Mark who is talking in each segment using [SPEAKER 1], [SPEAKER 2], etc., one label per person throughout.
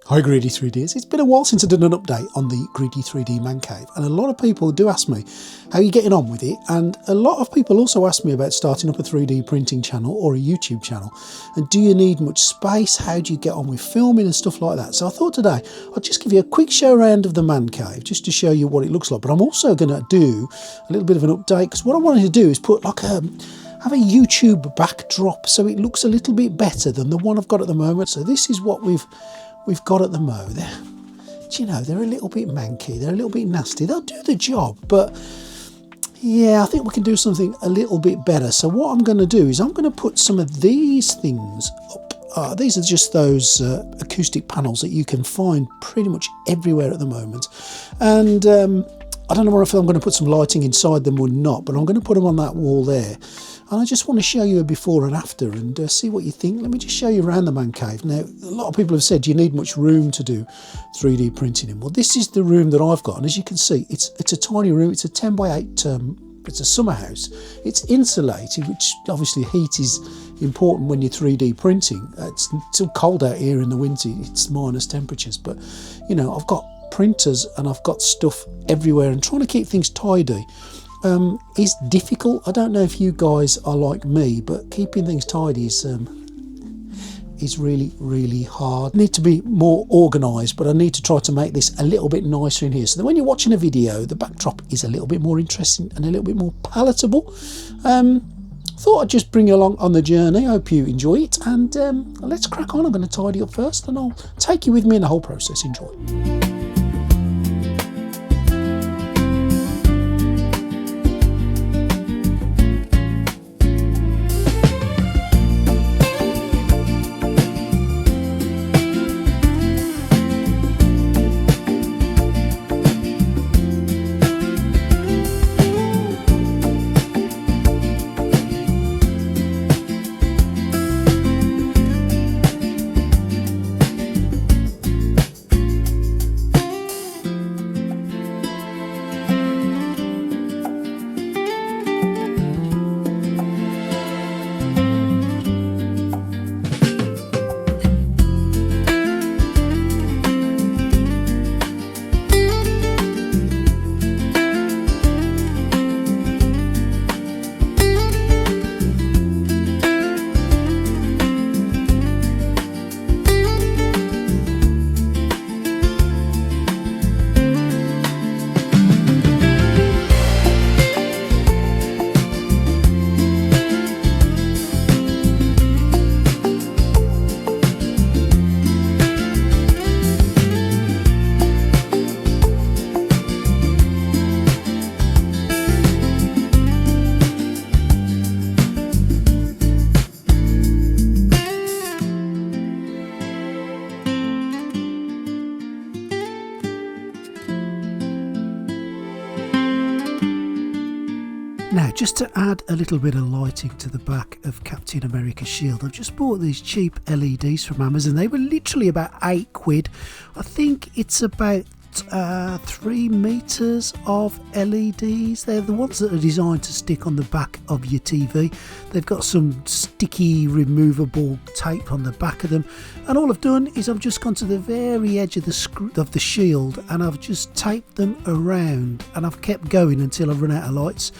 [SPEAKER 1] Hi Greedy 3Ds, it's been a while since I did an update on the Greedy 3D Man Cave, and a lot of people do ask me how you're getting on with it, and a lot of people also ask me about starting up a 3D printing channel or a YouTube channel, and do you need much space, how do you get on with filming and stuff like that. So I thought today I'd just give you a quick show around of the Man Cave just to show you what it looks like, but I'm also going to do a little bit of an update because what I wanted to do is put like have a YouTube backdrop so it looks a little bit better than the one I've got at the moment. So this is what we've got at the mo. Do you know, they're a little bit manky, they're a little bit nasty. They'll do the job, but yeah, I think we can do something a little bit better. So what I'm going to do is I'm going to put some of these things up. These are just those acoustic panels that you can find pretty much everywhere at the moment. And I don't know if I'm going to put some lighting inside them or not, but I'm going to put them on that wall there. And I just want to show you a before and after and see what you think. Let me just show you around the man cave. Now, a lot of people have said, do you need much room to do 3D printing in? Well, this is the room that I've got. And as you can see, it's a tiny room. It's a 10 by 8, it's a summer house. It's insulated, which obviously heat is important when you're 3D printing. It's still cold out here in the winter. It's minus temperatures. But, you know, I've got printers and I've got stuff everywhere and trying to keep things tidy is difficult. I don't know if you guys are like me, but keeping things tidy is really, really hard. I need to be more organised, but I need to try to make this a little bit nicer in here so that when you're watching a video, the backdrop is a little bit more interesting and a little bit more palatable. Thought I'd just bring you along on the journey. I hope you enjoy it, and let's crack on. I'm going to tidy up first and I'll take you with me in the whole process. Enjoy. Now, just to add a little bit of lighting to the back of Captain America's shield, I've just bought these cheap LEDs from Amazon. They were literally about £8. I think it's about 3 meters of LEDs. They're the ones that are designed to stick on the back of your TV. They've got some sticky removable tape on the back of them, and all I've done is I've just gone to the very edge of the shield and I've just taped them around, and I've kept going until I've run out of lights.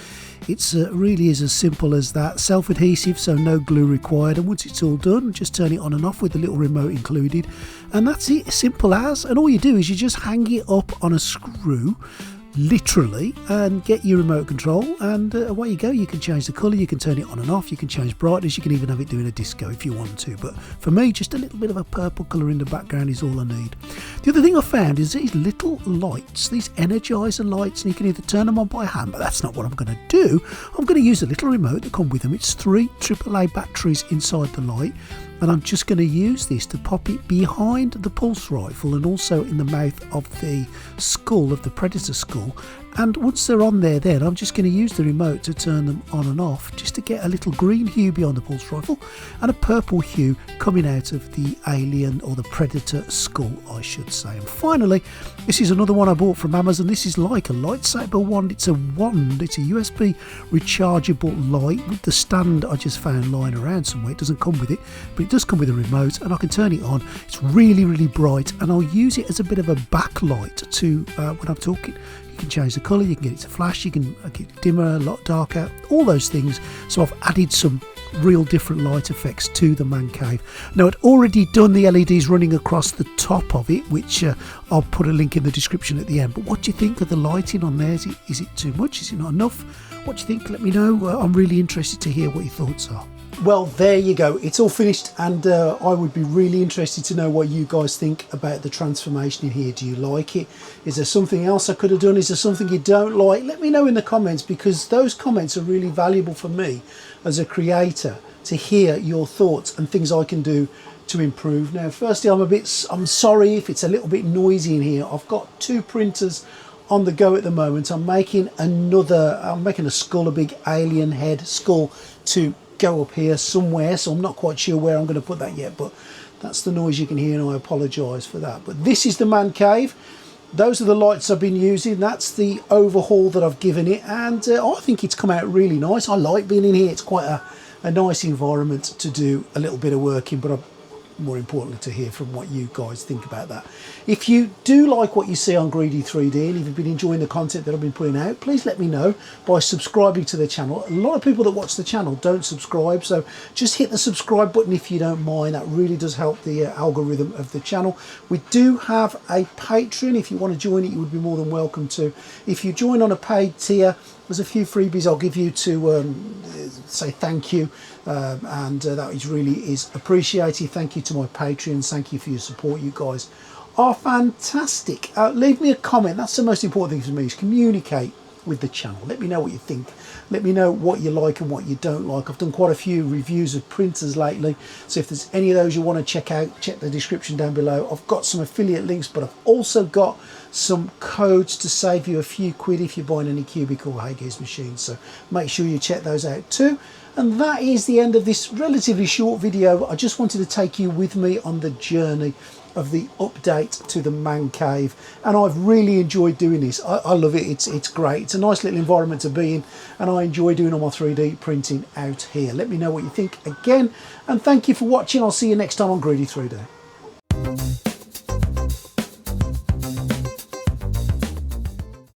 [SPEAKER 1] It's really is as simple as that. Self-adhesive, so no glue required, and once it's all done, just turn it on and off with a little remote included, and that's it, simple as. And all you do is you just hang it up on a screw, literally, and get your remote control, and away you go. You can change the colour, you can turn it on and off, you can change brightness, you can even have it doing a disco if you want to, but for me, just a little bit of a purple colour in the background is all I need. The other thing I found is these little lights, these energizer lights, and you can either turn them on by hand, but that's not what I'm going to do. I'm going to use a little remote that comes with them. It's 3 AAA batteries inside the light, and I'm just going to use this to pop it behind the pulse rifle and also in the mouth of the skull, of the Predator skull, And once they're on there, then I'm just going to use the remote to turn them on and off, just to get a little green hue beyond the pulse rifle and a purple hue coming out of the alien or the predator skull, I should say. And finally, this is another one I bought from Amazon. This is like a lightsaber wand. It's a wand. It's a USB rechargeable light with the stand I just found lying around somewhere. It doesn't come with it, but it does come with a remote, and I can turn it on. It's really bright, and I'll use it as a bit of a backlight to when I'm talking. You can change the colour, you can get it to flash, you can get it dimmer, a lot darker, all those things. So I've added some real different light effects to the man cave. Now, I'd already done the LEDs running across the top of it, which I'll put a link in the description at the end. But what do you think of the lighting on there? Is it too much? Is it not enough? What do you think? Let me know. I'm really interested to hear what your thoughts are. Well, there you go. It's all finished, and I would be really interested to know what you guys think about the transformation in here. Do you like it? Is there something else I could have done? Is there something you don't like? Let me know in the comments, because those comments are really valuable for me as a creator, to hear your thoughts and things I can do to improve. Now, firstly, I'm sorry if it's a little bit noisy in here. I've got 2 printers on the go at the moment. I'm making a skull, a big alien head skull, to go up here somewhere, so I'm not quite sure where I'm going to put that yet, but that's the noise you can hear, and I apologise for that. But this is the man cave. Those are the lights I've been using. That's the overhaul that I've given it, and I think it's come out really nice. I like being in here. It's quite a nice environment to do a little bit of work in, but more importantly to hear from what you guys think about that. If you do like what you see on Greedy 3D, and if you've been enjoying the content that I've been putting out, please let me know by subscribing to the channel. A lot of people that watch the channel don't subscribe, so just hit the subscribe button if you don't mind. That really does help the algorithm of the channel. We do have a Patreon. If you want to join it, you would be more than welcome to. If you join on a paid tier, there's a few freebies I'll give you to say thank you, and that really is appreciated. Thank you to my Patreons. Thank you for your support. You guys are fantastic. Leave me a comment. That's the most important thing for me, is communicate with the channel. Let me know what you think. Let me know what you like and what you don't like. I've done quite a few reviews of printers lately, so if there's any of those you want to check out, check the description down below. I've got some affiliate links, but I've also got some codes to save you a few quid if you're buying any Anycubic or Hayes machines, so make sure you check those out too. And that is the end of this relatively short video. I just wanted to take you with me on the journey of the update to the man cave, and I've really enjoyed doing this. I love it. It's great. It's a nice little environment to be in, and I enjoy doing all my 3D printing out here. Let me know what you think again, and thank you for watching. I'll see you next time on Greedy 3D.